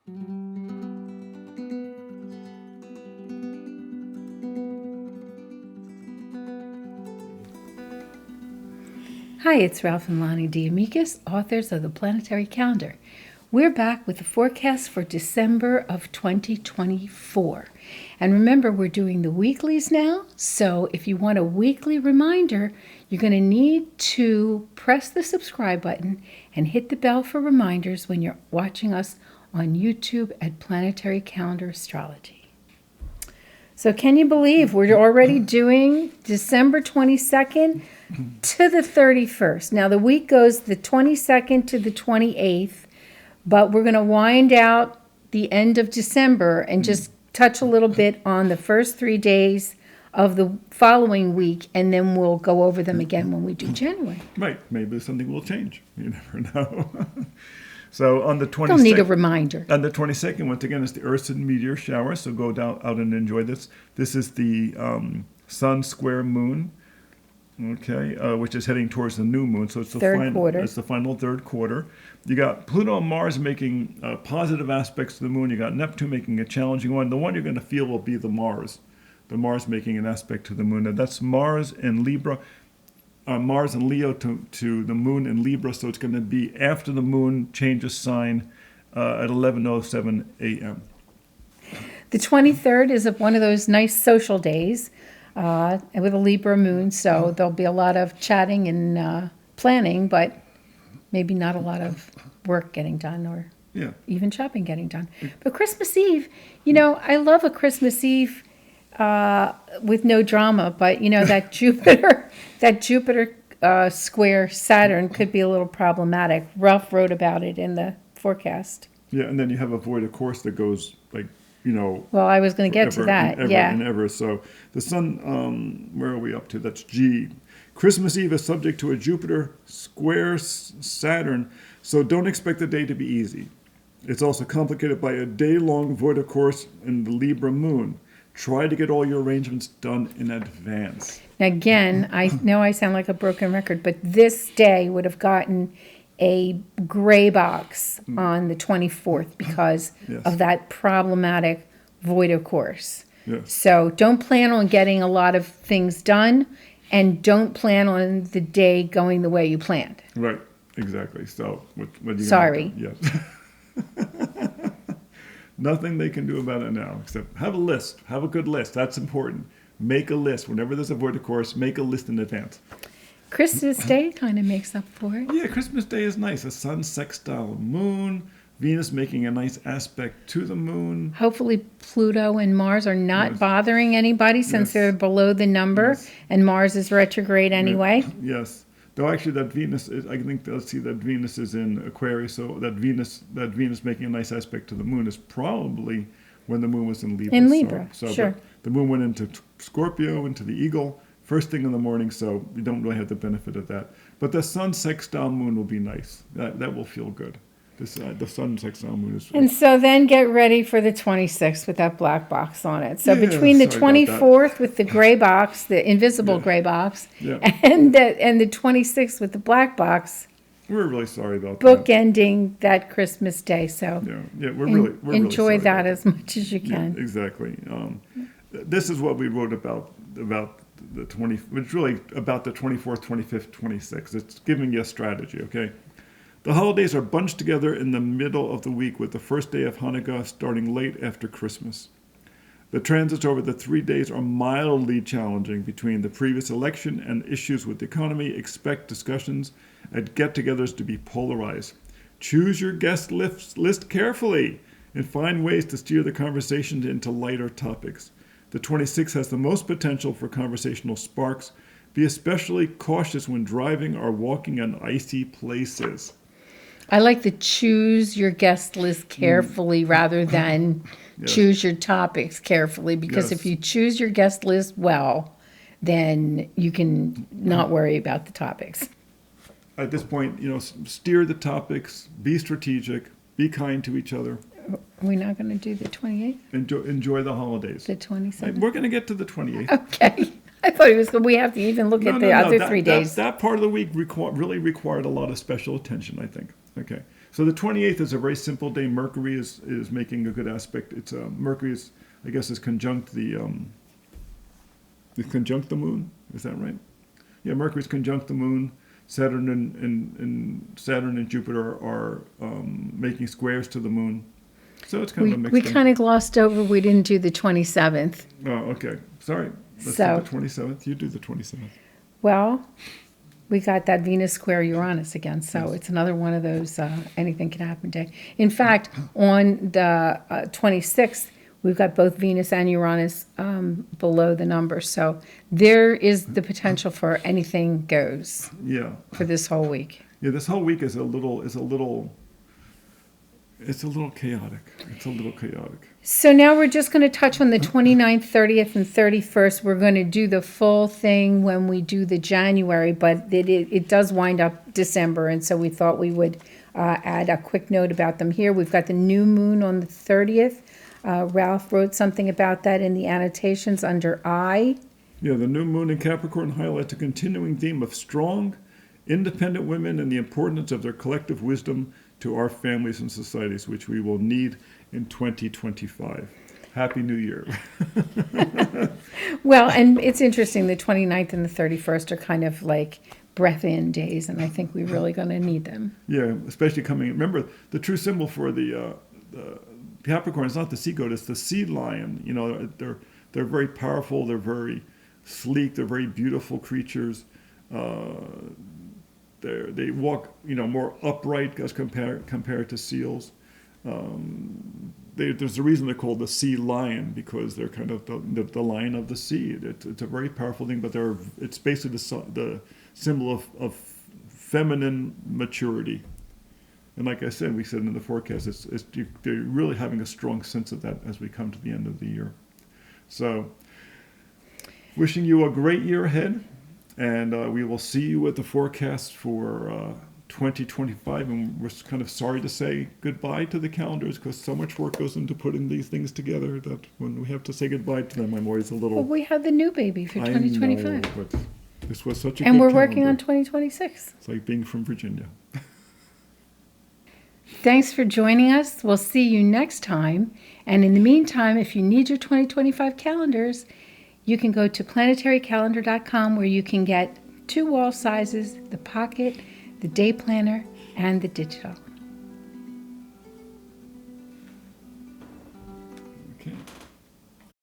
Hi, it's Ralph and Lonnie D'Amicus, authors of the Planetary Calendar. We're back with the forecast for December of 2024. And remember, we're doing the weeklies now, so if you want a weekly reminder, you're going to need to press the subscribe button and hit the bell for reminders when you're watching us on YouTube at Planetary Calendar Astrology. So can you believe we're already doing December 22nd to the 31st? Now the week goes the 22nd to the 28th, but we're going to wind out the end of December and just touch a little bit on the first 3 days of the following week, and then we'll go over them again when we do January. Right. Maybe something will change. You never know. So on the 22nd, They'll need a reminder. On the 22nd, once again, it's the Ursa meteor shower. So go out and enjoy this. This is the Sun square moon, okay, which is heading towards the new moon. So it's the Third quarter. It's the final third quarter. You got Pluto and Mars making positive aspects to the moon. You got Neptune making a challenging one. The one you're going to feel will be the Mars. The Mars making an aspect to the moon. And that's Mars in Libra. Mars and Leo to the moon in Libra, so it's going to be after the moon changes sign at 11:07 a.m. The 23rd is one of those nice social days with a Libra moon, so there'll be a lot of chatting and planning, but maybe not a lot of work getting done or even shopping getting done. But Christmas Eve, I love a Christmas Eve with no drama, but that Jupiter square Saturn could be a little problematic. Ralph wrote about it in the forecast. Yeah, and then you have a void of course that goes well, I was going to get to that. And ever. So the sun, where are we up to? That's G. Christmas Eve is subject to a Jupiter square Saturn, so don't expect the day to be easy. It's also complicated by a day-long void of course in the Libra moon. Try to get all your arrangements done in advance. Again, I know I sound like a broken record, but this day would have gotten a gray box on the 24th because of that problematic void of course. Yes. So don't plan on getting a lot of things done, and don't plan on the day going the way you planned. Right, exactly. So what are you Sorry. Gonna do? Yes. Nothing they can do about it now except have a list. Have a good list. That's important. Make a list. Whenever there's a void of course, make a list in advance. Christmas Day kind of makes up for it. Yeah, Christmas Day is nice. A sun sextile moon, Venus making a nice aspect to the moon. Hopefully Pluto and Mars are not bothering anybody since they're below the number, and Mars is retrograde anyway. Yes. Though actually that Venus is, I think let's see that Venus is in Aquarius, so that Venus making a nice aspect to the moon is probably when the moon was in Libra. In Libra, so sure. The moon went into Scorpio, into the Eagle, first thing in the morning, so we don't really have the benefit of that. But the sun sextile moon will be nice. That will feel good. The sun sextile moon is. And so then get ready for the 26th with that black box on it. So between the 24th with the gray box, the invisible gray box, and the 26th with the black box. We're really sorry about bookending that Christmas Day. So we're really enjoy really that as much as you can. Yeah, exactly. This is what we wrote about the 20. It's really about the 24th, 25th, 26th. It's giving you a strategy. Okay. The holidays are bunched together in the middle of the week with the first day of Hanukkah starting late after Christmas. The transits over the 3 days are mildly challenging between the previous election and issues with the economy. Expect discussions at get-togethers to be polarized. Choose your guest list carefully and find ways to steer the conversation into lighter topics. The 26th has the most potential for conversational sparks. Be especially cautious when driving or walking on icy places. I like to choose your guest list carefully rather than choose your topics carefully, because if you choose your guest list well, then you can not worry about the topics. At this point, steer the topics, be strategic, be kind to each other. Are we not going to do the 28th? Enjoy the holidays. The 27th? We're going to get to the 28th. Okay. I thought it was good. We have to even look at the other 3 days. That part of the week really required a lot of special attention, I think. Okay. So the 28th is a very simple day. Mercury is making a good aspect. It's Mercury is, I guess, is conjunct the moon. Is that right? Yeah, Mercury's conjunct the moon. Saturn and Saturn and Jupiter are making squares to the moon. So it's kind of a mixed We thing. kind of glossed over. We didn't do the 27th. Oh, okay. Sorry. Let's So- do the 27th. You do the 27th. Well, we got that Venus square Uranus again, so Yes. it's another one of those anything can happen day. In fact, on the 26th, we've got both Venus and Uranus below the number, so there is the potential for anything goes Yeah. for this whole week. Yeah, this whole week is a little chaotic. It's a little chaotic. So now we're just going to touch on the 29th, 30th, and 31st. We're going to do the full thing when we do the January, but it does wind up December, and so we thought we would add a quick note about them here. We've got the new moon on the 30th. Ralph wrote something about that in the annotations under I. Yeah, the new moon in Capricorn highlights a continuing theme of strong, independent women and the importance of their collective wisdom to our families and societies, which we will need in 2025. Happy New Year. Well, and it's interesting, the 29th and the 31st are kind of like breath in days, and I think we're really going to need them. Yeah, especially coming. Remember, the true symbol for the Capricorn is not the sea goat; it's the sea lion. You know, they're very powerful. They're very sleek. They're very beautiful creatures. They walk, more upright as compared to seals. There's a reason they're called the sea lion, because they're kind of the lion of the sea. It's a very powerful thing, but it's basically the symbol of feminine maturity. And like I said, we said in the forecast, they're really having a strong sense of that as we come to the end of the year. So, wishing you a great year ahead, and we will see you at the forecast for 2025. And we're kind of sorry to say goodbye to the calendars, because so much work goes into putting these things together that when we have to say goodbye to them, I'm always a little... Well, we have the new baby for 2025. I know, but this was such a And good we're working on calendar. 2026. It's like being from Virginia. Thanks for joining us. We'll see you next time. And in the meantime, if you need your 2025 calendars, you can go to planetarycalendar.com, where you can get 2 wall sizes, the pocket, the day planner, and the digital.